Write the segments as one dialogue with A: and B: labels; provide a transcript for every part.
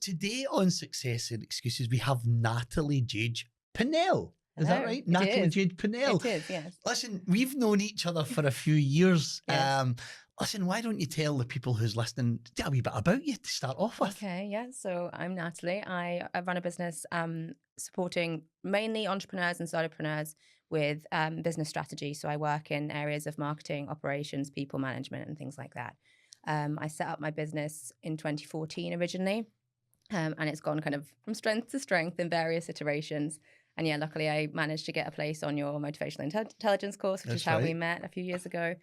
A: today on Success and Excuses, we have Natalie Jade Pinnell. Is that right? Natalie Jade Pinnell.
B: It is, yes.
A: Listen, we've known each other for a few years.
B: Yes.
A: Listen, why don't you tell the people who's listening a wee bit about you to start off with?
B: Okay, yeah. So I'm Natalie. I run a business supporting mainly entrepreneurs and solopreneurs with business strategy. So I work in areas of marketing, operations, people management, and things like that. I set up my business in 2014 originally, and it's gone kind of from strength to strength in various iterations. And yeah, luckily I managed to get a place on your motivational intelligence course, which is how we met a few years ago,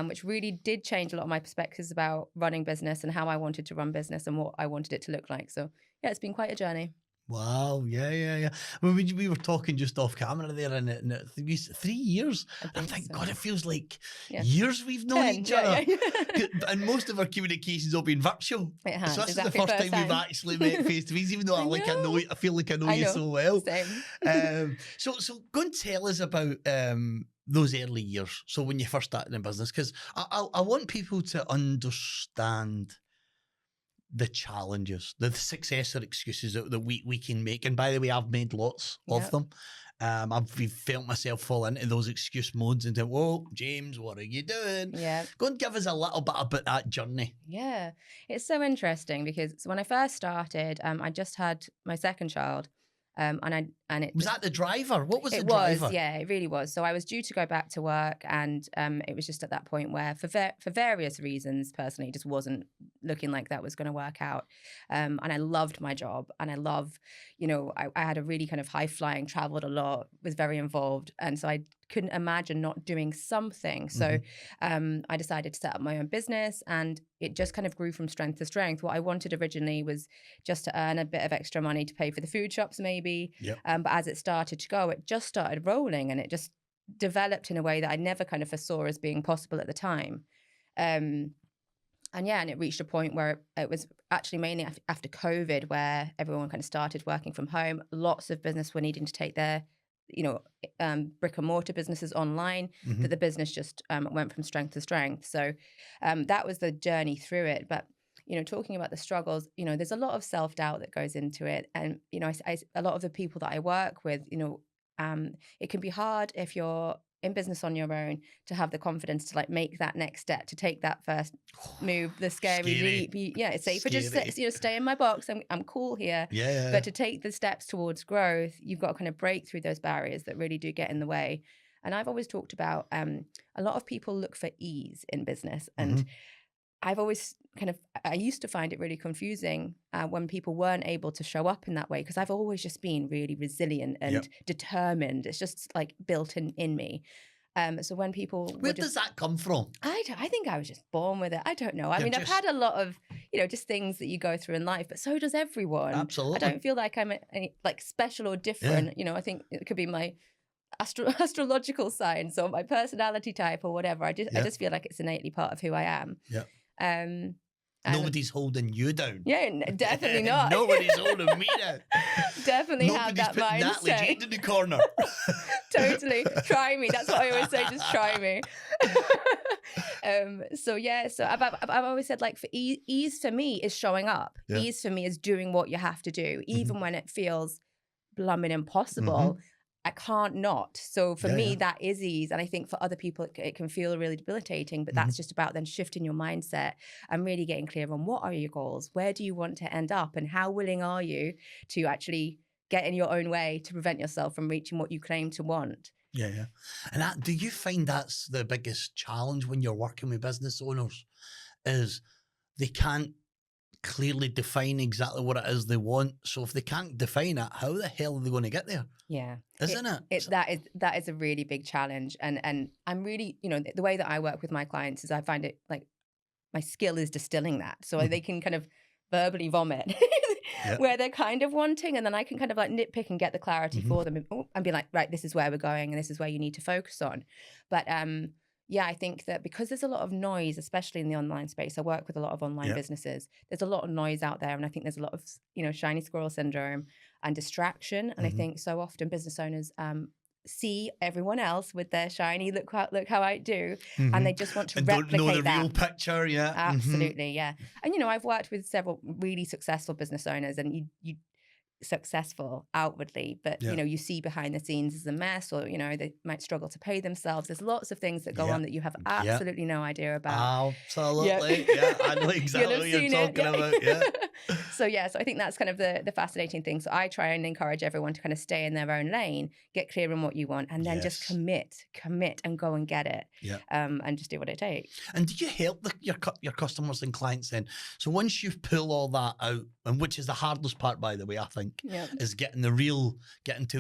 B: which really did change a lot of my perspectives about running business and how I wanted to run business and what I wanted it to look like. So yeah, it's been quite a journey.
A: Wow, yeah. Well, we were talking just off camera there, and it 3 years. I'm thinking, God, it feels like years we've known each other. Yeah. And most of our communications all been virtual.
B: It has.
A: So this is the first time we've actually met face to face, even though I feel like I know you so well.
B: Same.
A: So go and tell us about those early years. So when you first started in business, because I want people to understand the challenges, the success or excuses that we can make. And by the way, I've made lots of them. I've felt myself fall into those excuse modes and think, whoa, James, what are you doing?
B: Yeah.
A: Go and give us a little bit about that journey.
B: Yeah. It's so interesting because when I first started, I just had my second child. Was
A: that the driver? What was the
B: driver? It was,
A: yeah,
B: it really was. So I was due to go back to work, and it was just at that point where, for various reasons, personally, it just wasn't looking like that was going to work out. And I loved my job, and I love, I had a really kind of high flying, traveled a lot, was very involved, and so I couldn't imagine not doing something. So I decided to set up my own business, and it just kind of grew from strength to strength. What I wanted originally was just to earn a bit of extra money to pay for the food shops, maybe.
A: Yep.
B: But as it started to go, it just started rolling, and it just developed in a way that I never kind of foresaw as being possible at the time. And it reached a point where it was actually mainly after COVID, where everyone kind of started working from home. Lots of business were needing to take their brick and mortar businesses online, that the business just went from strength to strength. So that was the journey through it. But talking about the struggles, there's a lot of self-doubt that goes into it. And, a lot of the people that I work with, it can be hard if you're in business on your own to have the confidence to make that next step, to take that first move, the scary leap. It's safer just stay in my box. I'm cool here.
A: Yeah.
B: But to take the steps towards growth, you've got to kind of break through those barriers that really do get in the way. And I've always talked about a lot of people look for ease in business, and I've always I used to find it really confusing when people weren't able to show up in that way, because I've always just been really resilient and determined. It's just built in me. So when people...
A: Where does that come from?
B: I think I was just born with it. I don't know. I mean, I've had a lot of, just things that you go through in life, but so does everyone.
A: Absolutely.
B: I don't feel like I'm special or different. Yeah. I think it could be my astrological signs or my personality type or whatever. I just feel like it's innately part of who I am.
A: Yeah. Nobody's holding you down.
B: Yeah, definitely not.
A: Nobody's holding me down.
B: Definitely have that mindset.
A: Natalie Jade in the corner.
B: Totally. Try me. That's what I always say. Just try me. So I've always said, for ease for me is showing up. Yeah. Ease for me is doing what you have to do, even when it feels blooming impossible. I can't not. So for me, that is ease. And I think for other people, it can feel really debilitating, but that's just about then shifting your mindset and really getting clear on what are your goals? Where do you want to end up? And how willing are you to actually get in your own way to prevent yourself from reaching what you claim to want?
A: Yeah. And do you find that's the biggest challenge when you're working with business owners, is they can't clearly define exactly what it is they want. So if they can't define it, how the hell are they going to get there?
B: Yeah.
A: Isn't it?
B: That is a really big challenge. And I'm really, the way that I work with my clients is I find it my skill is distilling that. So they can kind of verbally vomit where they're kind of wanting, and then I can kind of nitpick and get the clarity for them and be like, right, this is where we're going and this is where you need to focus on. But I think that because there's a lot of noise, especially in the online space, I work with a lot of online businesses. There's a lot of noise out there, and I think there's a lot of, shiny squirrel syndrome and distraction. And I think so often business owners see everyone else with their shiny look how I do,
A: Mhm.
B: and they just want to
A: And
B: replicate
A: don't know the
B: that.
A: real picture, yeah. Mhm.
B: Absolutely, yeah. And you know, I've worked with several really successful business owners, and you successful outwardly, but
A: Yeah.
B: you know, you see behind the scenes is a mess, or you know, they might struggle to pay themselves. There's lots of things that go
A: Yeah.
B: on that you have
A: Yeah.
B: absolutely no idea about.
A: Absolutely. Yeah, I know exactly
B: You'll
A: what
B: have
A: you're
B: seen it.
A: talking about. Yeah.
B: So I think that's kind of the fascinating thing. So I try and encourage everyone to kind of stay in their own lane, get clear on what you want, and then just
A: Yes.
B: commit and go and get it.
A: Yeah.
B: And just do what it takes.
A: And do you help your customers and clients then? So once you've pulled all that out, and which is the hardest part, by the way, I think,
B: Yeah.
A: is getting to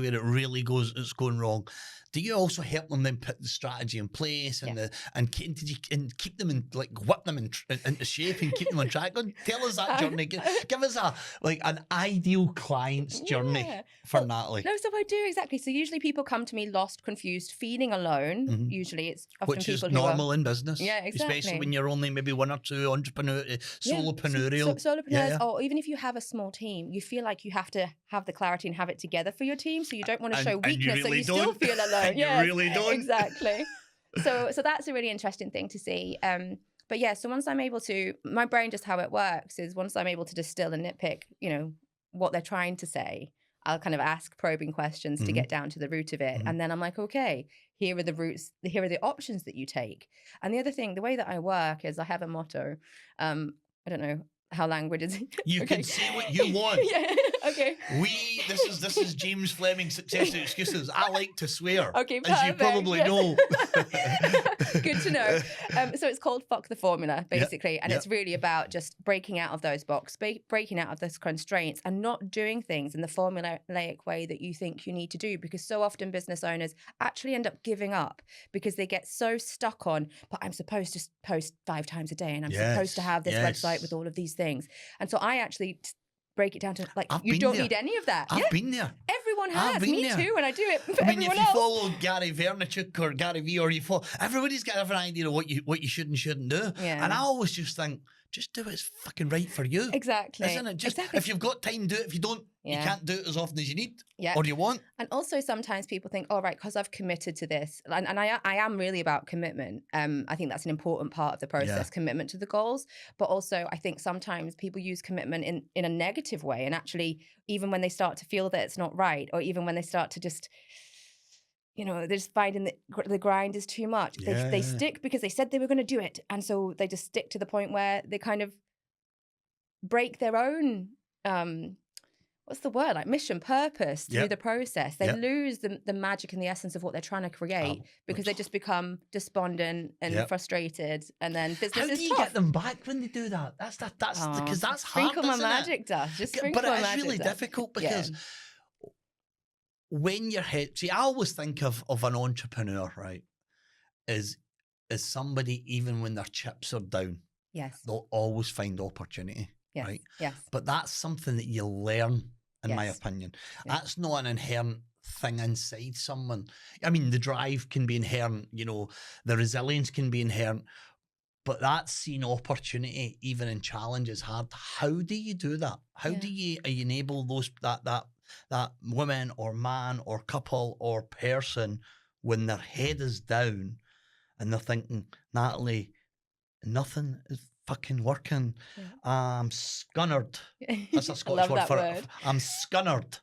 A: where it really it's going wrong. Do you also help them then put the strategy in place and keep them whip them into shape and keep them on track? Tell us that journey. Give us an ideal client's journey for Natalie.
B: No, so I do, exactly. So usually people come to me lost, confused, feeling alone.
A: Mhm.
B: Usually it's often
A: Which
B: people
A: is
B: who
A: normal in business.
B: Yeah, exactly.
A: Especially when you're only maybe one or two solopreneurial.
B: Solopreneurs, or even if you have a small team, you feel like you have to have the clarity and have it together for your team. So you don't want to show weakness, so you still feel alone.
A: And you really don't.
B: Exactly. So that's a really interesting thing to see. But yeah, so once I'm able to, my brain, just how it works is once I'm able to distill and nitpick, you know, what they're trying to say, I'll kind of ask probing questions to get down to the root of it. And then I'm like, okay, here are the roots, here are the options that you take. And the other thing, the way that I work is I have a motto. I don't know how language is.
A: You can say what you want.
B: Yeah. Okay.
A: This is James Fleming, Success and Excuses. I like to swear.
B: Okay,
A: as you
B: perfect.
A: probably know.
B: Good to know. So it's called Fuck the Formula, basically. And it's really about just breaking out of those boxes, breaking out of those constraints and not doing things in the formulaic way that you think you need to do. Because so often business owners actually end up giving up because they get so stuck on, but I'm supposed to post 5 times a day and I'm supposed to have this website with all of these things. And so I actually break it down to you don't need any of that.
A: I've been there.
B: Everyone has. Me too, and I do it for everyone
A: if you
B: else.
A: follow Gary Vaynerchuk or Gary Vee, or everybody's got a different idea of what you should and shouldn't do.
B: Yeah.
A: And I always just think, just do what's fucking right for you.
B: Exactly.
A: Isn't it? Just if you've got time, do it. If you don't, you can't do it as often as you need or you want.
B: And also sometimes people think, all right, because I've committed to this. And I am really about commitment. I think that's an important part of the process, commitment to the goals. But also I think sometimes people use commitment in a negative way. And actually, even when they start to feel that it's not right, or even when they start to just, you know, they're just finding that the grind is too much. They stick because they said they were going to do it. And so they just stick to the point where they kind of break their own, what's the word? Like mission, purpose through the process. They lose the magic and the essence of what they're trying to create because they just become despondent and frustrated. And then business
A: How
B: is
A: do you
B: tough.
A: get them back when they do that? That's because that's hard.
B: Sprinkle my magic dust. Just sprinkle my magic dust.
A: But it's really difficult because when you're see, I always think of an entrepreneur, right, is somebody, even when their chips are down, they'll always find opportunity, right? Yes. But that's something that you learn, in my opinion. That's not an inherent thing inside someone. I mean, the drive can be inherent, you know, the resilience can be inherent, but that's seeing opportunity even in challenge is hard. How do you do that? How do you enable those that woman or man or couple or person when their head is down and they're thinking, Natalie, nothing is fucking working. I'm scunnered. That's a Scottish word for it. I'm scunnered.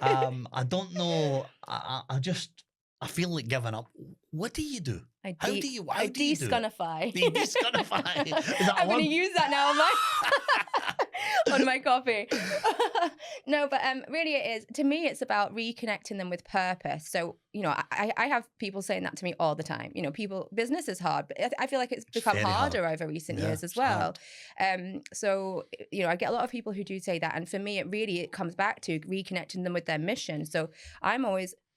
A: I don't know. I feel like giving up. What do you do? How do you do it?
B: De-scunify.
A: De-scunify.
B: I'm going to use that now on my coffee. No, but really it is. To me, it's about reconnecting them with purpose. So, you know, I have people saying that to me all the time. You know, business is hard, but I feel like it's become harder over recent years as well. So, you know, I get a lot of people who do say that. And for me, it comes back to reconnecting them with their mission. So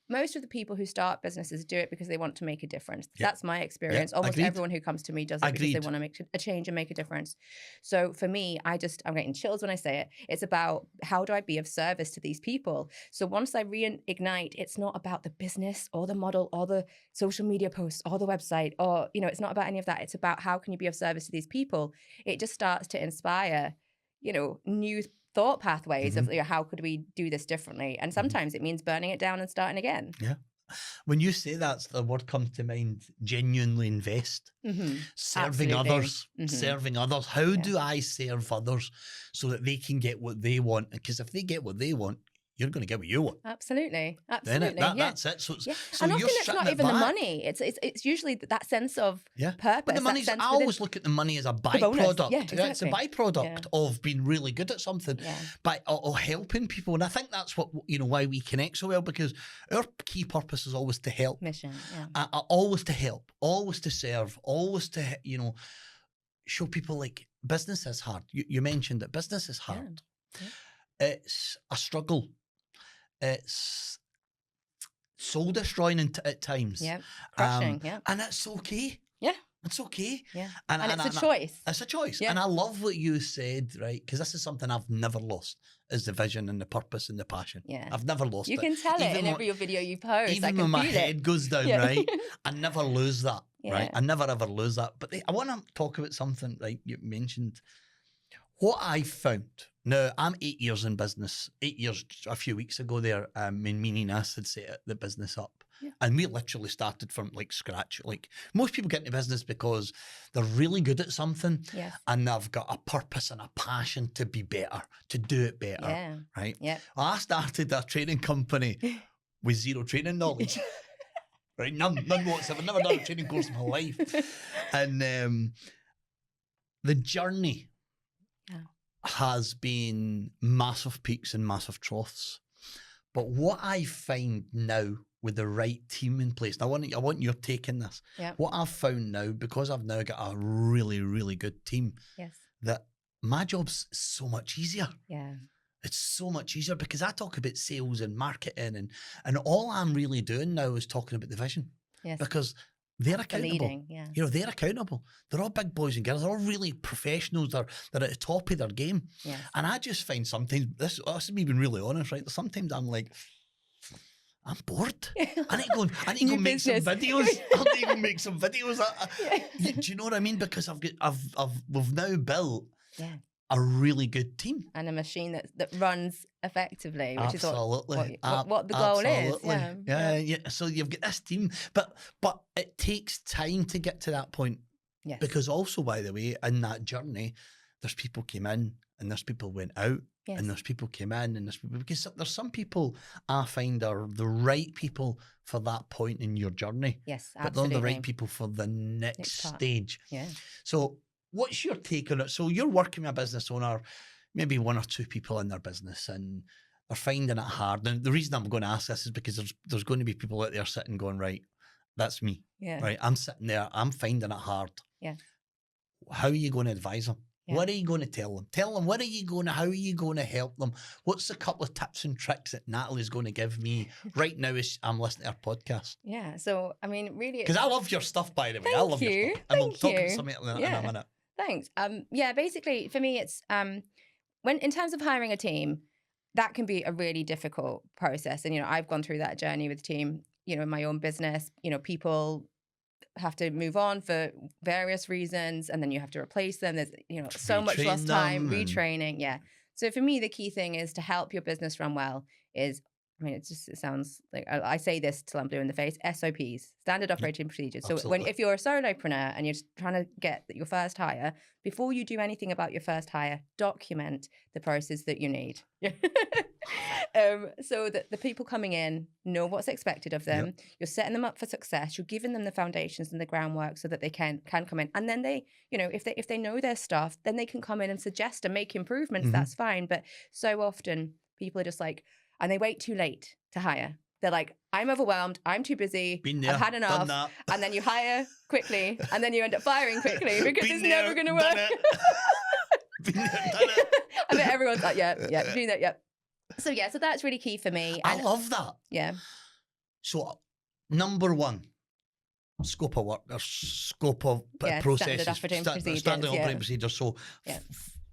B: most of the people who start businesses do it because they want to make a difference. That's my experience. Almost everyone who comes to me does it because they want to make a change and make a difference. So for me, I'm getting chills when I say it. It's about, how do I be of service to these people? So once I reignite, it's not about the business or the model or the social media posts or the website, or, you know, it's not about any of that. It's about, how can you be of service to these people? It just starts to inspire, you know, new thought pathways of, you know, how could we do this differently? And sometimes it means burning it down and starting again.
A: Yeah. When you say that, the word comes to mind, genuinely invest. Serving
B: Absolutely.
A: others, serving others. How do I serve others so that they can get what they want? Because if they get what they want, you're going to get what you want.
B: Absolutely.
A: That's it. So,
B: Yeah.
A: so
B: And
A: you're
B: often it's not
A: stripping
B: even
A: it
B: the
A: back.
B: money. It's usually that sense of purpose.
A: But the money's, I always look at the money as a byproduct.
B: Yeah, exactly.
A: It's a byproduct of being really good at something, or helping people. And I think that's what, why we connect so well, because our key purpose is always to help.
B: Mission,
A: always to help, always to serve, always to, show people like business is hard. You mentioned that business is hard. Yeah. It's a struggle. It's soul destroying at times.
B: Yeah, crushing.
A: And it's okay.
B: Yeah,
A: it's okay.
B: Yeah, and it's a choice.
A: It's a choice.
B: Yeah.
A: And I love what you said, right? Because this is something I've never lost: is the vision and the purpose and the passion.
B: Yeah,
A: I've never lost it.
B: You can tell it in every video you post.
A: Even when my head goes down, right? I never lose that.
B: Yeah.
A: Right? I never ever lose that. But I want to talk about something, right? You mentioned what I found. Now, I'm 8 years in business. 8 years a few weeks ago there, me and Nas had set the business up. Yeah. And we literally started from like scratch. Like most people get into business because they're really good at something and they've got a purpose and a passion to be better, to do it better.
B: Yeah.
A: Right?
B: Yeah.
A: I started a training company with zero training knowledge. Right? None whatsoever. I've never done a training course in my life. And the journey has been massive peaks and massive troughs. But what I find now with the right team in place, and I want your take in this.
B: Yep.
A: What I've found now, because I've now got a really, really good team, that my job's so much easier. Yeah. It's so much easier because I talk about sales and marketing and all I'm really doing now is talking about the vision. Yes. Because they're accountable. They're accountable. They're all big boys and girls. They're all really professionals. They're at the top of their game. Yes. And I just find sometimes, this is me being really honest, right? Sometimes I'm like, I'm bored. I need to go make some videos. I need to go make some videos. Do you know what I mean? Because we've now built a really good team
B: and a machine that runs effectively, which
A: absolutely.
B: is what the goal is.
A: Yeah. So you've got this team, but it takes time to get to that point. Yes. Because also, by the way, in that journey, there's people came in and there's people went out. Yes. And there's people came in and there's people, because there's some people I find are the right people for that point in your journey.
B: Yes,
A: absolutely. But they're the right people for the next stage.
B: Yeah.
A: So what's your take on it? So you're working with a business owner, maybe one or two people in their business, and they're finding it hard. And the reason I'm going to ask this is because there's going to be people out there sitting going, right, that's me. Yeah. Right. I'm sitting there, I'm finding it hard. Yeah. How are you going to advise them? Yeah. What are you going to tell them? Tell them, how are you going to help them? What's the couple of tips and tricks that Natalie's going to give me right now as I'm listening to her podcast?
B: Yeah. So, I mean, really.
A: Because I love your stuff, by the way. I love your stuff. And we'll talk about something in a minute.
B: Thanks. Basically for me, it's when in terms of hiring a team, that can be a really difficult process. And, I've gone through that journey with the team, in my own business, people have to move on for various reasons, and then you have to replace them. There's, so much lost time, retraining. Yeah. So for me, the key thing is to help your business run well is, it sounds like I say this till I'm blue in the face, SOPs, standard operating procedures. So if you're a solopreneur and you're just trying to get your first hire, before you do anything about your first hire, document the process that you need. So that the people coming in know what's expected of them. Yep. You're setting them up for success. You're giving them the foundations and the groundwork so that they can come in. And then they, if they know their stuff, then they can come in and suggest and make improvements. Mm-hmm. That's fine. But so often people are just like, and they wait too late to hire. They're like, I'm overwhelmed. I'm too busy. I've had enough. And then you hire quickly, and then you end up firing quickly because it's never going to work.
A: Been there, done it.
B: I bet everyone's like, yeah, doing that, yeah. So that's really key for me.
A: And I love that.
B: Yeah.
A: So, number one, scope of work, or scope of processes.
B: Standard operating procedures.
A: So,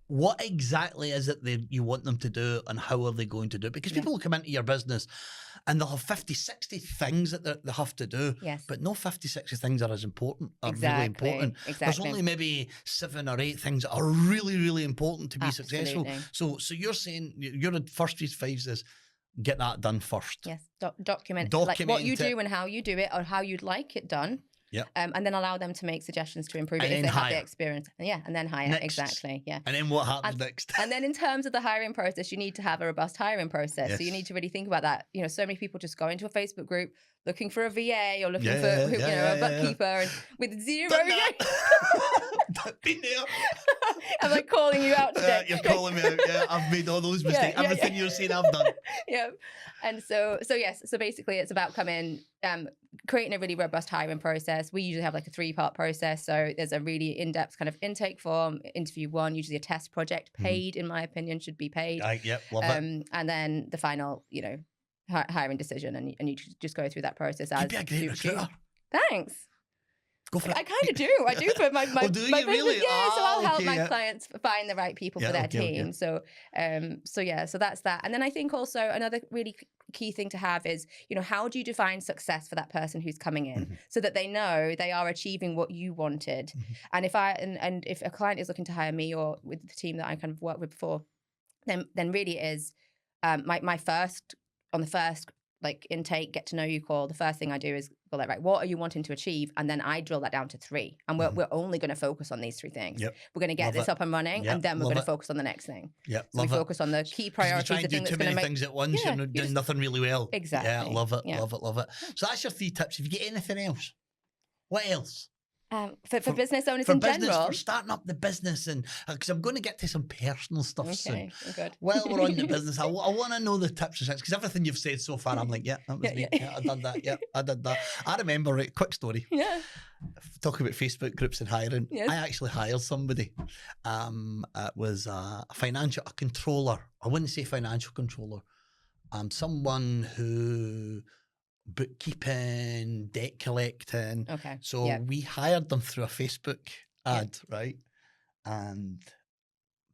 A: what exactly is it that you want them to do, and how are they going to do it? Because people will come into your business and they'll have 50, 60 things that they have to do. Yes. But no 50, 60 things are as important, really important. Exactly. There's only maybe 7 or 8 things that are really, really important to be successful. So you're saying, your first 3 to 5 is get that done first.
B: Yes, document like
A: Document
B: what you
A: it.
B: do and how you do it, or how you'd like it done.
A: Yep.
B: And then allow them to make suggestions to improve
A: And
B: it if
A: then
B: they have
A: hire.
B: the experience. And then hire.
A: Next.
B: Exactly. Yeah.
A: And then what happens next?
B: And then in terms of the hiring process, you need to have a robust hiring process.
A: Yes.
B: So you need to really think about that. You know, so many people just go into a Facebook group looking for a VA or looking for a bookkeeper and with zero.
A: Been there.
B: I'm like calling you out today.
A: You're calling me out. Yeah, I've made all those mistakes. Everything you're saying, I've done.
B: Yeah. And so yes. So basically, it's about creating a really robust hiring process. We usually have like a 3-part process. So there's a really in-depth kind of intake form, interview 1, usually a test project, paid, in my opinion, should be paid.
A: Yep, love it.
B: And then the final, hiring decision, and you just go through that process.
A: You'd be a great recruiter.
B: Thanks.
A: Go for it.
B: I kind of do. I do for my
A: Oh, do you
B: business.
A: really?
B: Yeah, so I'll help
A: okay,
B: my clients find the right people for their team.
A: Okay.
B: So that's that. And then I think also another really key thing to have is, how do you define success for that person who's coming in, so that they know they are achieving what you wanted. And if a client is looking to hire me or with the team that I kind of worked with before, then really it is my first like intake, get to know you call. The first thing I do is go like, right, what are you wanting to achieve? And then I drill that down to 3. And we're only going to focus on these 3 things.
A: Yep.
B: We're going to get this up and running, and then we're going to focus on the next thing.
A: Yeah,
B: so we focus on the key priorities.
A: If you try and do too many things at once, you're not doing nothing really well.
B: Exactly.
A: Yeah, love it. So that's your 3 tips. If you get anything else, what else?
B: For business owners
A: for
B: in
A: business,
B: general.
A: For starting up the business, and because I'm going to get to some personal stuff soon.
B: Okay, good.
A: While we're on the business, I want to know the tips and tricks, because everything you've said so far, I'm like, that was me. Yeah, I done that. Yeah, I did that. I remember, right, quick story.
B: Yeah.
A: Talking about Facebook groups and hiring.
B: Yes.
A: I actually hired somebody. It was a controller. I wouldn't say financial controller. Someone who bookkeeping, debt collecting.
B: Okay.
A: So we hired them through a Facebook ad, right? And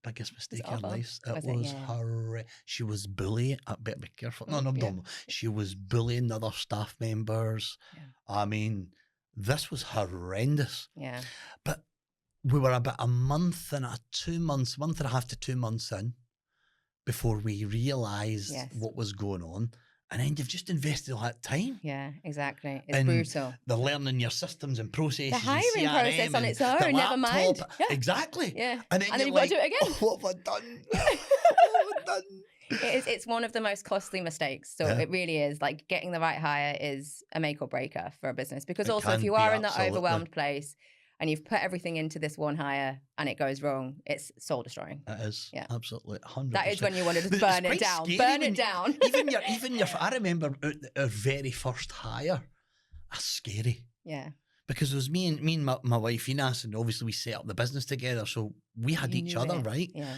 A: biggest mistake in her life. It was her. She was bullying. I better be careful. No. She was bullying other staff members. Yeah. I mean, this was horrendous.
B: Yeah.
A: But we were about a month and a half to 2 months in before we realised what was going on. And then you've just invested all that time.
B: Yeah, exactly. It's brutal.
A: They're learning your systems and processes.
B: The hiring process on its own, never mind.
A: Yeah. Exactly.
B: Yeah.
A: And then
B: you've got to do it again.
A: Oh, what have I done? What have I done?
B: It's one of the most costly mistakes. So it really is. Like, getting the right hire is a make or breaker for a business. Because also, if you are in that overwhelmed place and you've put everything into this one hire and it goes wrong, it's soul destroying.
A: It is. Yeah. Absolutely. 100%.
B: That is when you want to just burn it down. Burn it down.
A: even your, I remember our very first hire. That's scary.
B: Yeah.
A: Because it was me and my wife, Ines, and obviously we set up the business together. So we had each other, right?
B: Yeah.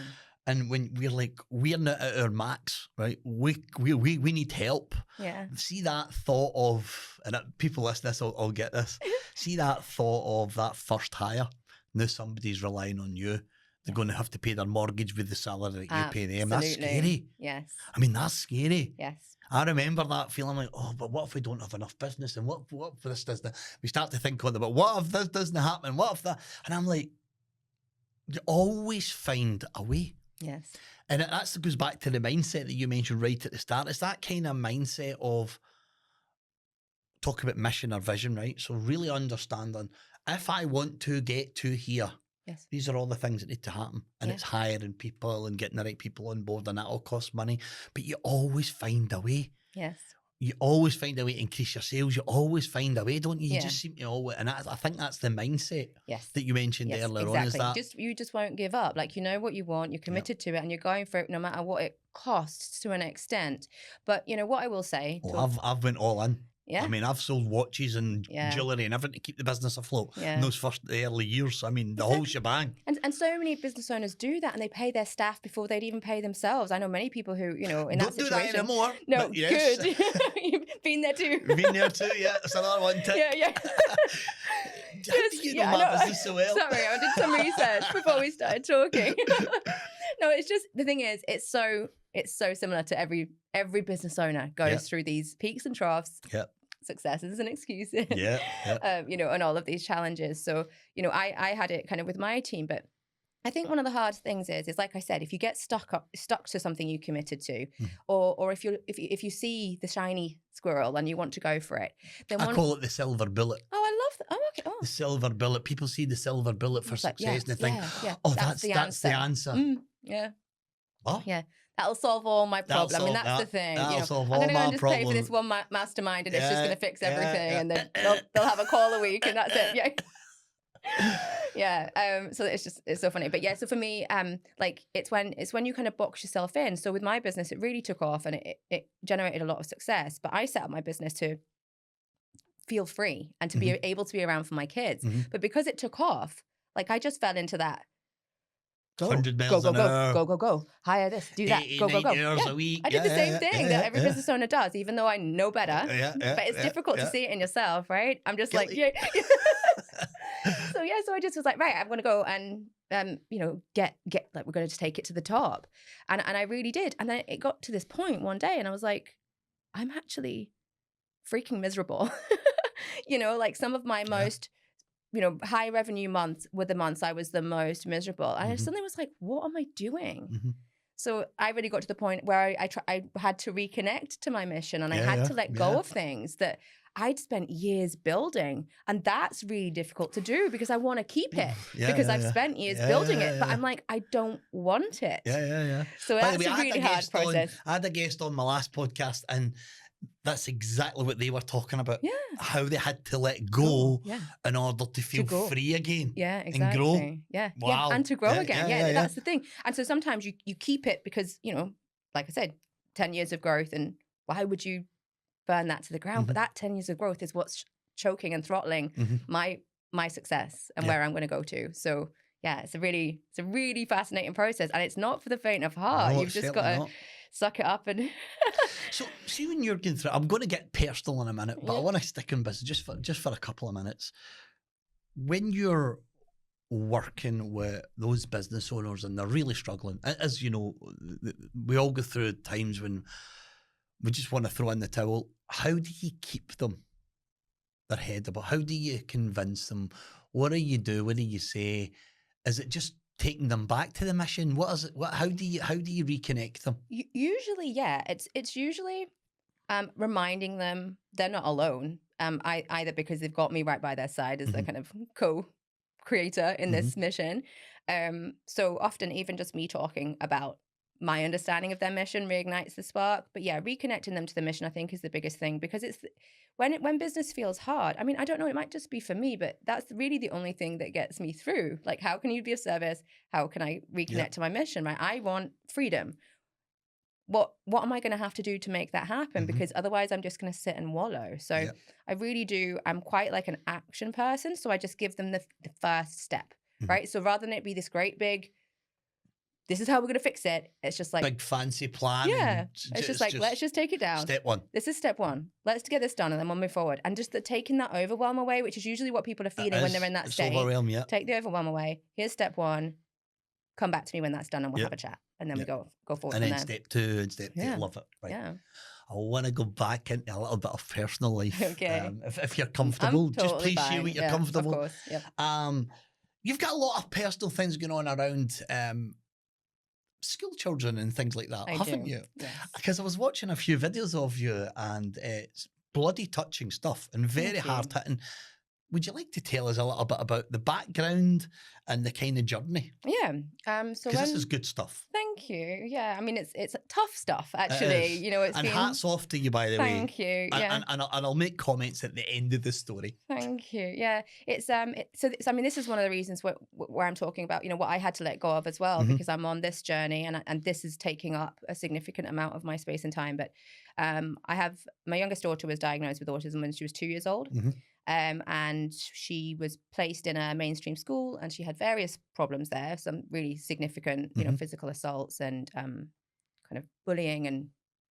A: And when we're not at our max, right? We need help.
B: Yeah.
A: See that thought of, and people listening to this, I'll get this. See that thought of that first hire. Now somebody's relying on you. They're going to have to pay their mortgage with the salary that you pay them. That's scary.
B: Yes.
A: I mean, that's scary.
B: Yes.
A: I remember that feeling like, but what if we don't have enough business? And what if this doesn't? We start to think on about what if this doesn't happen? What if that? And I'm like, you always find a way.
B: Yes.
A: And that goes back to the mindset that you mentioned right at the start. It's that kind of mindset of talk about mission or vision, right? So really understanding, if I want to get to here, these are all the things that need to happen. And it's hiring people and getting the right people on board, and that all costs money. But you always find a way.
B: Yes.
A: You always find a way to increase your sales. You always find a way, don't you? You just seem to always, and I think that's the mindset that you mentioned earlier on. Is that
B: you just won't give up. Like, you know what you want, you're committed to it, and you're going for it no matter what it costs to an extent. But you know what I will say.
A: I've went all in.
B: Yeah.
A: I mean, I've sold watches and jewellery and everything to keep the business afloat in those first early years. I mean, the whole shebang.
B: And so many business owners do that, and they pay their staff before they'd even pay themselves. I know many people who, in that situation.
A: Don't do that anymore.
B: No, yes. Good. You've been there too.
A: Been there too, yeah. That's another one tip.
B: Yeah.
A: How do you know my business so well?
B: Sorry, I did some research before we started talking. No, it's just, the thing is, it's so similar to every business owner goes through these peaks and troughs.
A: Yeah.
B: Successes and excuses.
A: Yeah.
B: And all of these challenges. So, I had it kind of with my team, but I think one of the hard things is like I said, if you get stuck to something you committed to,
A: Mm.
B: or if you see the shiny squirrel and you want to go for it, then
A: I call it the silver bullet.
B: Oh, I love that. Oh, okay. Oh.
A: The silver bullet. People see the silver bullet for
B: It's like,
A: success and they think,
B: yeah,
A: oh, that's the answer.
B: Yeah.
A: Oh,
B: Yeah. That'll solve all my problems. I mean, that's the thing.
A: That'll solve
B: I'm
A: all
B: going to go
A: my
B: and just pay for this
A: problems.
B: one mastermind and it's just going to fix everything.
A: yeah.
B: And then they'll have a call a week and that's it. Yeah. Yeah. So it's so funny. But yeah, so for me, like it's when you kind of box yourself in. So with my business, it really took off and it generated a lot of success. But I set up my business to feel free and to be able to be around for my kids. But because it took off, like I just fell into that. Go,
A: 100 miles
B: go,
A: an hour.
B: go. Hire this, do that, go.
A: hours
B: Yeah.
A: a week.
B: I did the same thing that every business owner does, even though I know better. But it's difficult to see it in yourself, right? I'm just
A: Guilty.
B: like, yeah. So I just was like, right, I'm going to go and, get like, we're going to take it to the top. And I really did. And then it got to this point one day and I was like, I'm actually freaking miserable. Like some of my most, high revenue months were the months I was the most miserable. And I suddenly was like, what am I doing? So I really got to the point where I had to reconnect to my mission and I had to let go of things that I'd spent years building. And that's really difficult to do because I want to keep it because I've spent years building it. But I'm like, I don't want it.
A: Yeah.
B: So that's a really hard process.
A: I had a guest on my last podcast and that's exactly what they were talking about.
B: Yeah.
A: How they had to let go in order to feel free again.
B: Yeah, exactly.
A: And grow.
B: Yeah.
A: Wow.
B: Yeah. And to grow again. Yeah, that's the thing. And so sometimes you keep it because, like I said, 10 years of growth and why would you burn that to the ground? But that 10 years of growth is what's choking and throttling my success and where I'm going to go to. So yeah, it's a really fascinating process and it's not for the faint of heart.
A: No,
B: you've just got to suck it up and
A: So see when you're going through, I'm going to get personal in a minute, but I want to stick in business just for a couple of minutes. When you're working with those business owners and they're really struggling, as you know, we all go through times when we just want to throw in the towel. How do you keep them their head above? How do you convince them? What do you do? What do you say? Is it just taking them back to the mission? What is it? How do you reconnect them?
B: Usually, yeah. It's usually reminding them they're not alone. Either because they've got me right by their side as a kind of co-creator in this mission. So often even just me talking about my understanding of their mission reignites the spark. But yeah, reconnecting them to the mission, I think, is the biggest thing because it's when business feels hard. I mean, I don't know, it might just be for me, but that's really the only thing that gets me through. Like, how can you be of service? How can I reconnect to my mission? Right? I want freedom. What am I going to have to do to make that happen? Because otherwise I'm just going to sit and wallow. So I really do. I'm quite like an action person. So I just give them the first step, right? So rather than it be this great big, this is how we're going to fix it. It's just like
A: big fancy plan.
B: Yeah. It's just like, let's just take it down.
A: Step one.
B: This is step one. Let's get this done and then we'll move forward. And just taking that overwhelm away, which is usually what people are feeling when they're in that state.
A: Overwhelm, yeah.
B: Take the overwhelm away. Here's step one. Come back to me when that's done and we'll have a chat. And then we go forward
A: and
B: from
A: then
B: there.
A: step 2 and step 3. Love it. Right.
B: Yeah.
A: I want to go back into a little bit of personal life.
B: Okay.
A: If you're comfortable,
B: I'm
A: just
B: totally
A: please share
B: fine.
A: what you're
B: Yeah,
A: comfortable.
B: Of course. Yep.
A: You've got a lot of personal things going on around school children and things like that, haven't you?
B: Yes.
A: Because I was watching a few videos of you and it's bloody touching stuff and very hard hitting. Would you like to tell us a little bit about the background and the kind of journey?
B: Yeah. So
A: because this is good stuff.
B: Thank you. Yeah. I mean, it's tough stuff actually. You know, it's
A: and
B: been...
A: hats off to you, by the way.
B: Thank you. Yeah.
A: And I'll make comments at the end of the story.
B: Thank you. Yeah. It's I mean, this is one of the reasons where I'm talking about, you know, what I had to let go of as well, because I'm on this journey and this is taking up a significant amount of my space and time. But I have my youngest daughter was diagnosed with autism when she was 2 years old. And she was placed in a mainstream school and she had various problems there, some really significant, you know, physical assaults and kind of bullying and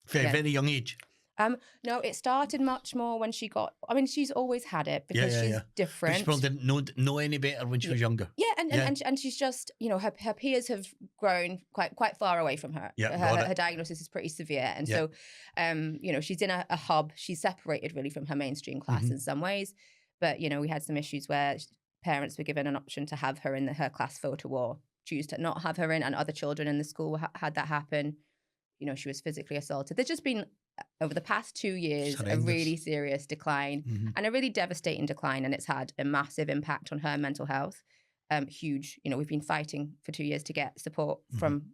A: very young age.
B: No, it started much more when she got, I mean, she's always had it because she's different.
A: But she probably didn't know any better when she was younger.
B: Yeah, and she's just, you know, her peers have grown quite far away from her. Her diagnosis is pretty severe. And so, you know, she's in a hub. She's separated really from her mainstream class in some ways. But, you know, we had some issues where parents were given an option to have her in her class photo wall choose to not have her in, and other children in the school had that happen. You know, she was physically assaulted. There's just been, over the past 2 years, a really serious decline and a really devastating decline. And it's had a massive impact on her mental health. Huge. You know, we've been fighting for 2 years to get support from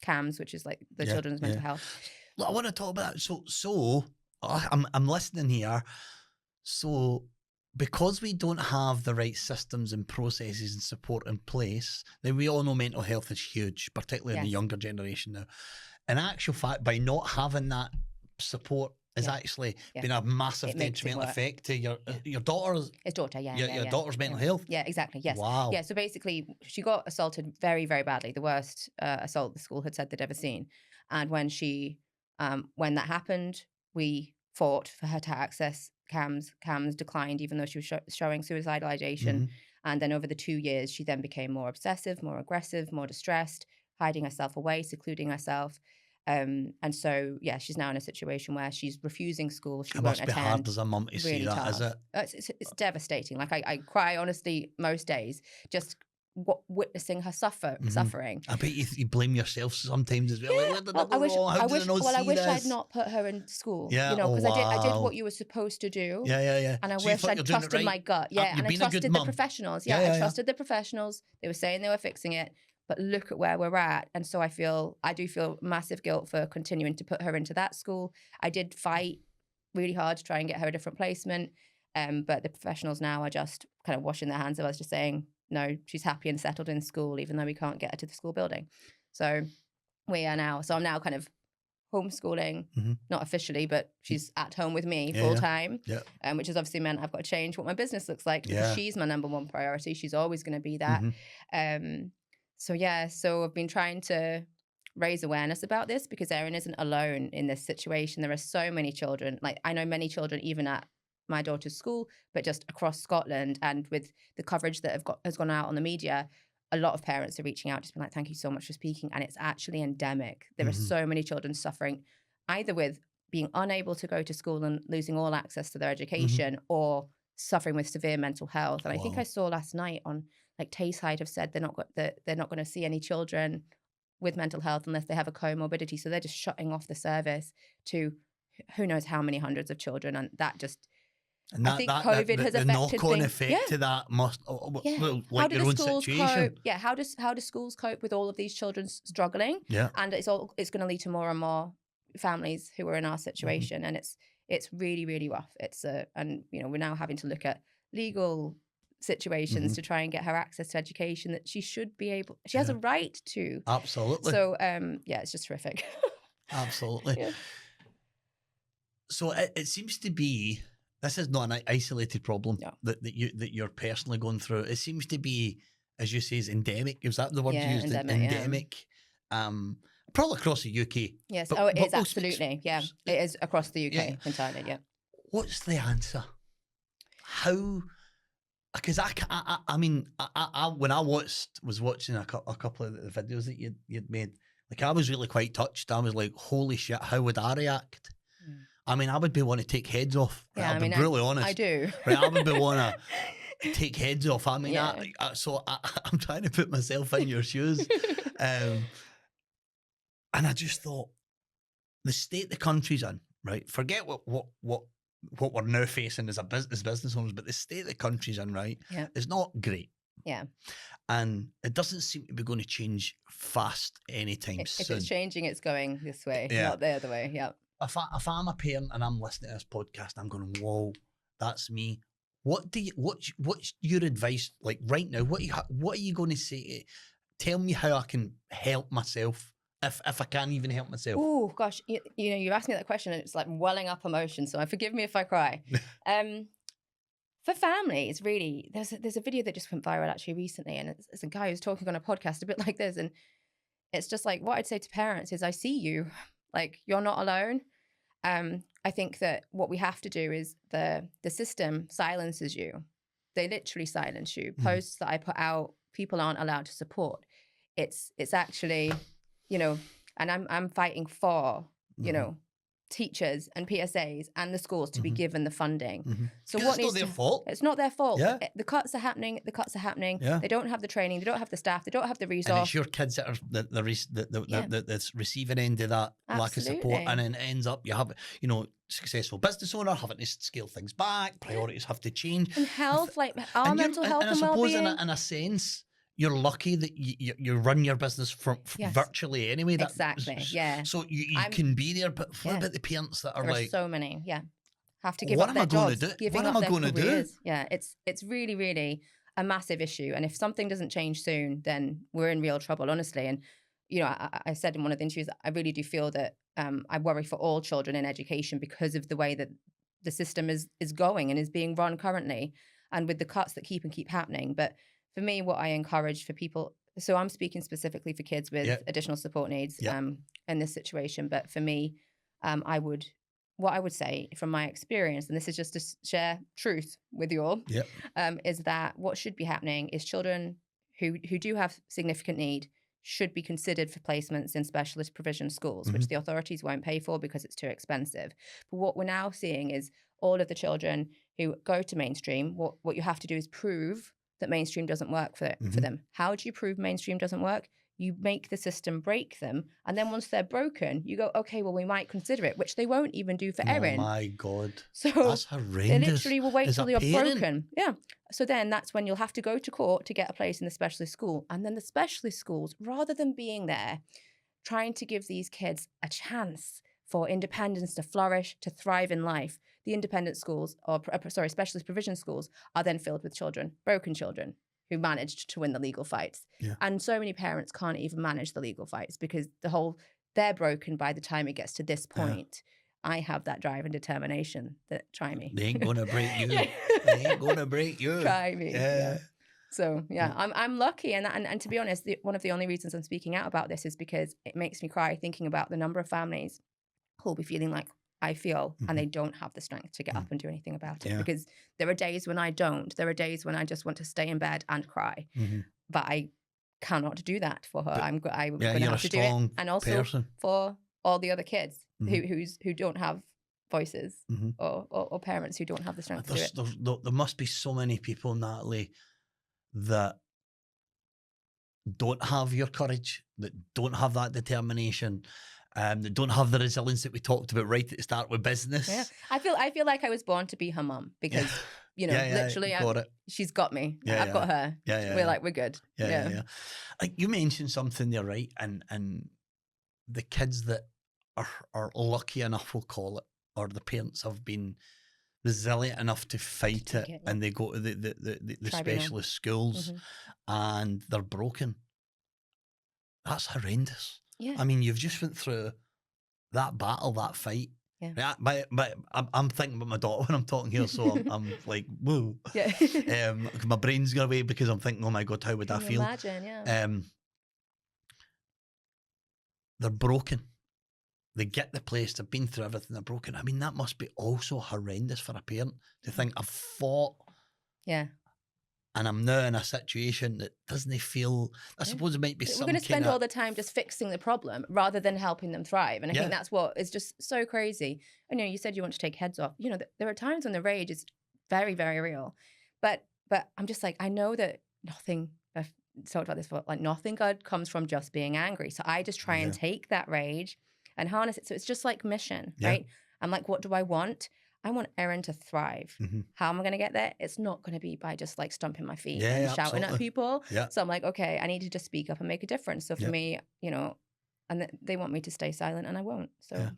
B: CAMS, which is like the children's mental health.
A: Look, I want to talk about that. So I'm listening here. So because we don't have the right systems and processes and support in place, then we all know mental health is huge, particularly in the younger generation now. In actual fact, by not having that support has actually been a massive detrimental effect to your daughter's...
B: His daughter,
A: your daughter's mental health?
B: Yeah, exactly, yes.
A: Wow.
B: Yeah, so basically, she got assaulted very, very badly, the worst assault the school had said they'd ever seen. And when when that happened, we fought for her to access CAMS. CAMS declined, even though she was showing suicidal ideation. And then over the 2 years, she then became more obsessive, more aggressive, more distressed, hiding herself away, secluding herself. And so, yeah, she's now in a situation where she's refusing school. She won't attend.
A: It must be hard as a mum to see that,
B: tough.
A: is it?
B: It's devastating. Like, I cry, honestly, most days, just witnessing her suffering.
A: I bet you blame yourself sometimes as well.
B: Yeah. I wish I'd not put her in school.
A: Yeah,
B: you know, because I did what you were supposed to do.
A: Yeah.
B: And I
A: So
B: wish I'd trusted my gut. Yeah, and I trusted the professionals. Yeah, I trusted the professionals. They were saying they were fixing it. But look at where we're at. And so I do feel massive guilt for continuing to put her into that school. I did fight really hard to try and get her a different placement. But the professionals now are just kind of washing their hands of us, just saying, no, she's happy and settled in school, even though we can't get her to the school building. So I'm now kind of homeschooling, not officially, but she's at home with me full time, which has obviously meant I've got to change what my business looks like because she's my number one priority. She's always going to be that. So I've been trying to raise awareness about this because Erin isn't alone in this situation. There are so many children, like I know many children even at my daughter's school, but just across Scotland, and with the coverage that has gone out on the media, a lot of parents are reaching out, just being like, thank you so much for speaking. And it's actually endemic. There are so many children suffering either with being unable to go to school and losing all access to their education or suffering with severe mental health. And I think I saw last night on like Tayside have said they're not going to see any children with mental health unless they have a comorbidity. So they're just shutting off the service to who knows how many hundreds of children. And that just...
A: And I think COVID has affected the knock-on effect to that must, like your own situation.
B: How do schools cope with all of these children struggling?
A: Yeah,
B: and it's going to lead to more and more families who are in our situation, and it's really, really rough. And you know, we're now having to look at legal situations to try and get her access to education that she should be able. She has a right to.
A: Absolutely.
B: So it's just horrific.
A: Absolutely. Yeah. So it seems to be. This is not an isolated problem that you're personally going through. It seems to be, as you say, is endemic. Is that the word you used? Endemic. Probably across the UK.
B: Yes. It is absolutely. Yeah, it is across the UK entirely. Yeah.
A: What's the answer? How? Because I mean, when I was watching a couple of the videos that you'd made, like I was really quite touched. I was like, holy shit, how would I react? I mean, I would be wanting to take heads off. Right? I'll be brutally honest.
B: I do.
A: Right? I would be wanting to take heads off. I mean, I'm trying to put myself in your shoes. And I just thought, the state the country's in, right? Forget what we're now facing as business owners, but the state the country's in, right, is not great.
B: Yeah.
A: And it doesn't seem to be going to change fast anytime soon.
B: If it's changing, it's going this way, not the other way. Yeah.
A: If I'm a parent and I'm listening to this podcast, I'm going, whoa, that's me. What's your advice like right now? What are you going to say? Tell me how I can help myself if I can't even help myself.
B: Oh gosh, you know, you asked me that question and it's like welling up emotion. So forgive me if I cry. For families, really, there's a video that just went viral actually recently, and it's a guy who's talking on a podcast a bit like this, and it's just like what I'd say to parents is, I see you. Like, you're not alone. I think that what we have to do is the system silences you. They literally silence you. Posts that I put out, people aren't allowed to support. It's actually, you know, and I'm fighting for, you know, teachers and PSAs and the schools to be given the funding. So
A: 'Cause
B: what
A: it's
B: needs
A: not their
B: to,
A: fault.
B: It's not their fault.
A: Yeah.
B: The cuts are happening. The cuts are happening.
A: Yeah.
B: They don't have the training. They don't have the staff. They don't have the
A: And
B: resource.
A: it's your kids that are the receiving end of that lack of support,
B: Absolutely.
A: and then it ends up you have, you know, successful business owner having to scale things back, priorities have to change,
B: And health, like our
A: and
B: mental health
A: and I
B: and
A: suppose
B: well-being.
A: in a sense you're lucky that you run your business from
B: Yes.
A: virtually anyway.
B: Exactly, yeah.
A: So you
B: I'm-
A: can be there, but what
B: Yeah.
A: about the parents that are
B: There are
A: like,
B: so many, have to give
A: what
B: up
A: am I
B: their
A: gonna
B: jobs,
A: do?
B: giving
A: What am
B: up
A: I
B: their
A: gonna do?
B: careers. Yeah, it's really, really a massive issue. And if something doesn't change soon, then we're in real trouble, honestly. And, you know, I said in one of the interviews, I really do feel that I worry for all children in education because of the way that the system is going and is being run currently, and with the cuts that keep happening. But for me, what I encourage for people, so I'm speaking specifically for kids with additional support needs in this situation. But for me, what I would say from my experience, and this is just to share truth with you all, is that what should be happening is children who do have significant need should be considered for placements in specialist provision schools, which the authorities won't pay for because it's too expensive. But what we're now seeing is all of the children who go to mainstream, what you have to do is prove that mainstream doesn't work for them. How do you prove mainstream doesn't work? You make the system break them. And then once they're broken, you go, okay, well, we might consider it, which they won't even do for Erin.
A: Oh my God.
B: So
A: that's horrendous.
B: they literally will wait
A: As
B: till
A: a
B: you're
A: parent?
B: broken. Yeah. So then that's when you'll have to go to court to get a place in the specialist school. And then the specialist schools, rather than being there, trying to give these kids a chance for independence to flourish, to thrive in life, the independent schools, specialist provision schools, are then filled with children, broken children, who managed to win the legal fights.
A: Yeah.
B: And so many parents can't even manage the legal fights because they're broken by the time it gets to this point. I have that drive and determination that try me.
A: They ain't gonna break you. They ain't gonna break you.
B: Try me.
A: Yeah.
B: So I'm lucky, and to be honest, one of the only reasons I'm speaking out about this is because it makes me cry thinking about the number of families who will be feeling like I feel, and they don't have the strength to get up and do anything about it. Because there are days when I don't. There are days when I just want to stay in bed and cry, but I cannot do that for her. I'm going to have to do it, and also for all the other kids who don't have voices or parents who don't have the strength to do it.
A: There must be so many people, Natalie, that don't have your courage, that don't have that determination. That don't have the resilience that we talked about right at the start with business.
B: Yeah, I feel like I was born to be her mum because you know, literally, she's got me. I've got her. We're good.
A: Yeah. Like you mentioned something there, right? And the kids that are lucky enough, we'll call it, or the parents have been resilient enough to fight it, and they go to the specialist schools, and they're broken. That's horrendous.
B: Yeah.
A: I mean, you've just went through that battle, that fight.
B: Yeah.
A: I'm thinking about my daughter when I'm talking here, so I'm like, whoa.
B: Yeah.
A: My brain's going away because I'm thinking, oh my God, how would I feel?
B: Imagine, yeah.
A: They're broken. They get the place, they've been through everything, they're broken. I mean, that must be also horrendous for a parent to think, I've fought.
B: Yeah.
A: And I'm now in a situation that doesn't feel, I suppose it might be some
B: We're going to spend all the time just fixing the problem rather than helping them thrive. And I think that's what is just so crazy. And, you said you want to take heads off. You know, there are times when the rage is very, very real. But I'm just like, I know that nothing, I've talked about this before, like nothing good comes from just being angry. So I just try and take that rage and harness it. So it's just like mission, right? I'm like, what do I want? I want Erin to thrive. How am I going to get there? It's not going to be by just like stomping my feet and shouting at people. So I'm like, okay, I need to just speak up and make a difference. So for me, and they want me to stay silent and I won't. So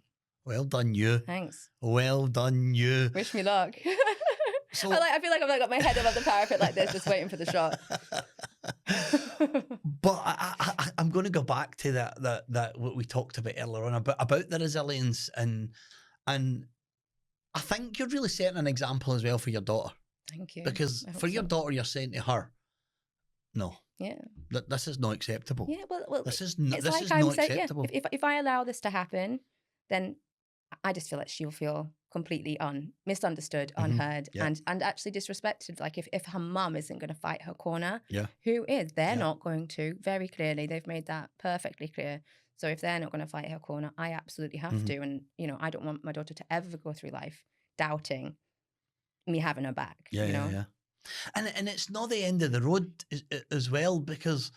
A: well done, you.
B: Thanks.
A: Well done, you.
B: Wish me luck. So I feel like I've got my head above the parapet like this, just waiting for the shot.
A: But I'm going to go back to that what we talked about earlier on about the resilience and I think you're really setting an example as well for your daughter.
B: Thank you.
A: Because for your daughter, you're saying to her, no.
B: Yeah.
A: This is not acceptable.
B: Yeah, well
A: this is not
B: acceptable.
A: acceptable.
B: If I allow this to happen, then I just feel like she'll feel completely misunderstood, unheard,
A: Yeah.
B: and actually disrespected. Like if her mum isn't going to fight her corner,
A: Yeah.
B: who is? They're
A: Yeah.
B: not going to. Very clearly, they've made that perfectly clear. So if they're not going to fight her corner, I absolutely have to. And I don't want my daughter to ever go through life doubting me having her back.
A: Yeah, yeah. And it's not the end of the road as well, because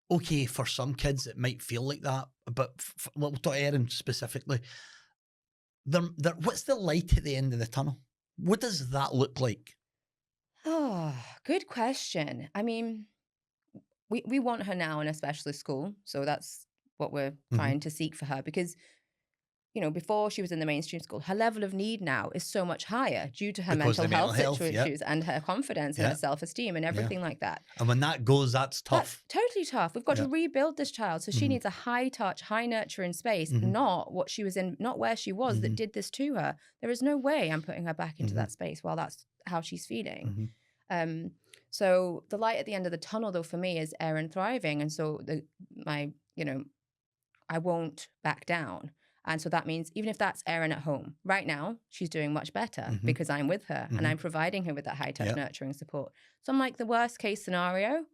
A: okay, for some kids it might feel like that, but we'll talk Erin specifically. What's the light at the end of the tunnel? What does that look like?
B: Oh, good question. I mean, we want her now in a specialist school, so that's what we're trying to seek for her, because before she was in the mainstream school, her level of need now is so much higher due to her mental health issues and her confidence and her self-esteem and everything like that.
A: And when that goes, that's tough.
B: That's totally tough. We've got to rebuild this child. So she needs a high touch, high nurturing space, not what she was in, not where she was that did this to her. There is no way I'm putting her back into that space while that's how she's feeling. So the light at the end of the tunnel, though, for me is Erin thriving. And so I won't back down. And so that means even if that's Erin at home, right now, she's doing much better because I'm with her and I'm providing her with that high touch nurturing support. So I'm like, the worst case scenario,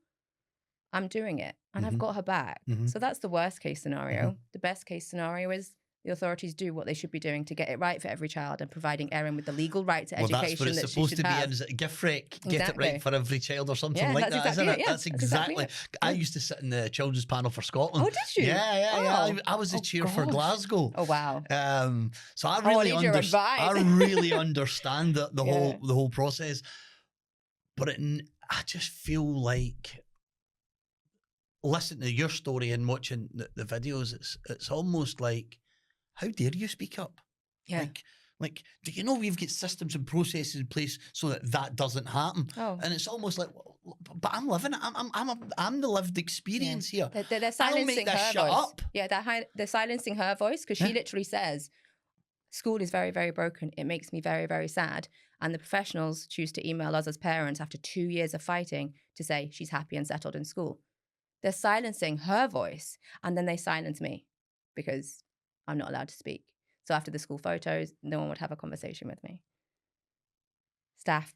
B: I'm doing it and I've got her back. So that's the worst case scenario. The best case scenario is the authorities do what they should be doing to get it right for every child and providing Erin with the legal right to education
A: that's what it's supposed to be. And is it gift wreck? Get it right for every child or something like that, isn't it? Yeah, that's exactly. I used to sit in the children's panel for Scotland.
B: Oh, did you?
A: Yeah. I was the chair for Glasgow.
B: Oh, wow.
A: So I really understand the whole process. But I just feel like listening to your story and watching the videos, it's almost like, how dare you speak up?
B: Yeah.
A: Like, do you know we've got systems and processes in place so that doesn't happen?
B: Oh.
A: And it's almost like, but I'm living it. I'm the lived experience here.
B: They're silencing her
A: shut
B: voice.
A: Up.
B: Yeah, they're silencing her voice because she literally says, school is very, very broken. It makes me very, very sad. And the professionals choose to email us as parents after 2 years of fighting to say she's happy and settled in school. They're silencing her voice, and then they silence me because I'm not allowed to speak. So after the school photos, no one would have a conversation with me. Staff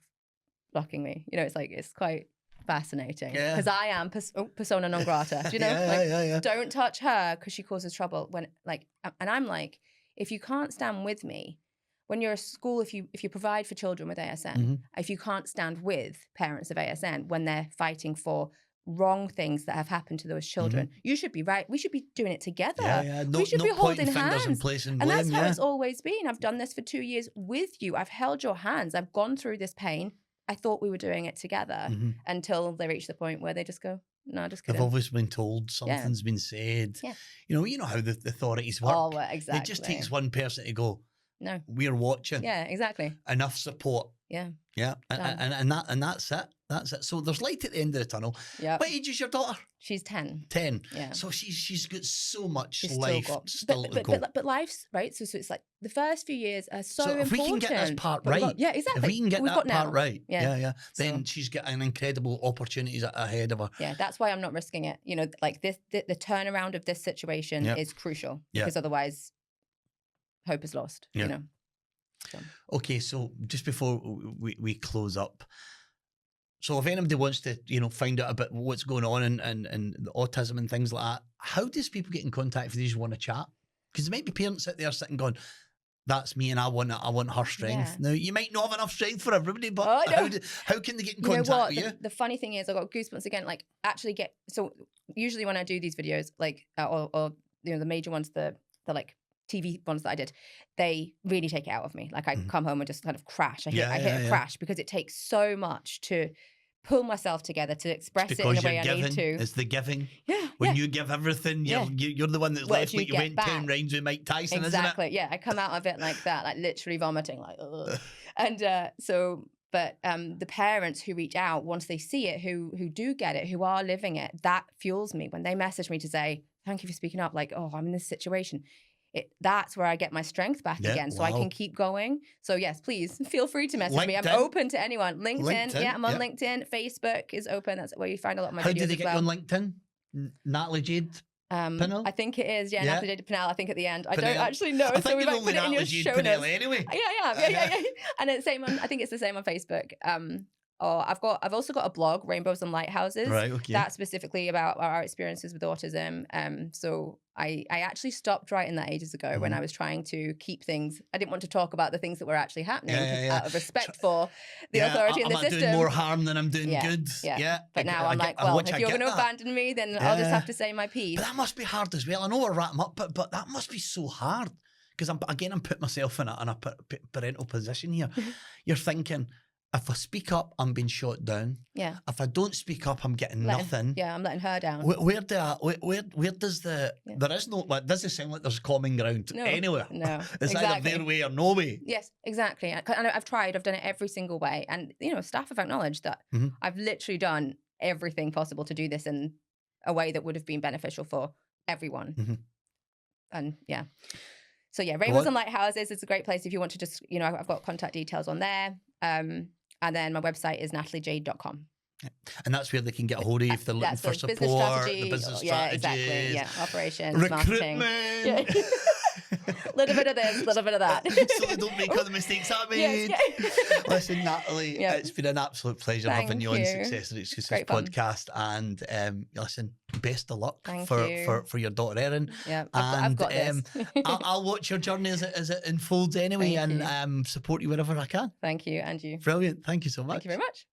B: blocking me. It's quite fascinating because I am persona non grata. Do you know? Don't touch her because she causes trouble. And I'm like, if you can't stand with me, when you're a school, if you provide for children with ASN, if you can't stand with parents of ASN when they're fighting for wrong things that have happened to those children, you should be right. We should be doing it together. We should be holding hands. And that's how it's always been. I've done this for 2 years with you. I've held your hands. I've gone through this pain. I thought we were doing it together until they reach the point where they just go, no, just kidding.
A: They've always been told, something's been said.
B: Yeah.
A: You know how the authorities work.
B: Oh, exactly.
A: It just takes one person to go,
B: no,
A: we're watching.
B: Yeah, exactly.
A: Enough support.
B: Yeah.
A: Yeah. And that's it. That's it. So there's light at the end of the tunnel.
B: Yeah.
A: What age is your daughter?
B: She's 10.
A: 10.
B: Yeah.
A: So she's got so much life still to go.
B: But life's right. So it's like the first few years are so important.
A: If we can get this part right.
B: Yeah, exactly.
A: If we can get that part right.
B: Yeah.
A: Then she's got an incredible opportunities ahead of her.
B: Yeah. That's why I'm not risking it. The turnaround of this situation is crucial because otherwise hope is lost. So.
A: Okay, so just before we close up, so if anybody wants to, find out about what's going on and the autism and things like that, how does people get in contact if they just want to chat? Because there might be parents out there sitting going, that's me and I want her strength. Now, you might not have enough strength for everybody, but how can they get in contact with you?
B: The funny thing is, I got goosebumps again, so usually when I do these videos, or the major ones, the TV ones that I did, they really take it out of me. I come home and just kind of crash. I hit a crash because it takes so much to pull myself together to express it in the way I need to.
A: It's the giving.
B: Yeah.
A: When you give everything, you're the one that's left like you went 10 rounds with Mike Tyson,
B: exactly.
A: isn't it?
B: Yeah, I come out of it like that, literally vomiting, ugh. And the parents who reach out once they see it, who do get it, who are living it, that fuels me. When they message me to say, thank you for speaking up, I'm in this situation. That's where I get my strength back again, so I can keep going. So yes, please feel free to message me. I'm open to anyone. LinkedIn, I'm on LinkedIn. Facebook is open. That's where you find a lot of my videos.
A: How do they get you on LinkedIn? Natalie Jade Pinnell?
B: I think it is. Yeah,
A: Yeah.
B: Natalie Jade Pinnell. I think at the end. I
A: Pinnell.
B: don't actually know.
A: I
B: So
A: think
B: we
A: it's
B: might
A: only
B: put it in your
A: Natalie Jade
B: show
A: Pinnell
B: notes.
A: anyway.
B: Yeah. And it's same on. I think it's the same on Facebook. Or I've also got a blog, Rainbows and Lighthouses.
A: Right, okay.
B: That's specifically about our experiences with autism. So I actually stopped writing that ages ago when I was trying to keep things. I didn't want to talk about the things that were actually happening out of respect for the authority in the system.
A: I'm doing more harm than I'm doing good.
B: Yeah. But now I'm like, well, if you're going to abandon me, then I'll just have to say my piece.
A: But that must be hard as well. I know we're wrapping up, but that must be so hard. Because I'm putting myself in a parental position here. You're thinking, if I speak up, I'm being shot down.
B: Yeah.
A: If I don't speak up, I'm getting nothing.
B: Yeah, I'm letting her down.
A: Where does there is no, it doesn't sound like there's common ground anywhere.
B: No,
A: it's either their way or no way.
B: Yes, exactly. And I've done it every single way. And, staff have acknowledged that I've literally done everything possible to do this in a way that would have been beneficial for everyone. And yeah. So yeah, Rainbows and Lighthouses is a great place if you want to just, I've got contact details on there. And then my website is nataliejade.com.
A: And that's where they can get a hold of you if they're looking for support, the business strategies.
B: Yeah, exactly. Yeah, operations,
A: recruitment.
B: Marketing. Yeah. Little bit of this, little bit of that.
A: So they don't make all the mistakes I made. Yes. Listen, Natalie, it's been an absolute pleasure having you on Success and Excuses podcast. And listen, best of luck for your daughter Erin.
B: Yeah, I've got this.
A: I'll watch your journey as it unfolds anyway, and support you wherever I can.
B: Thank you, and you.
A: Brilliant. Thank you so much.
B: Thank you very much.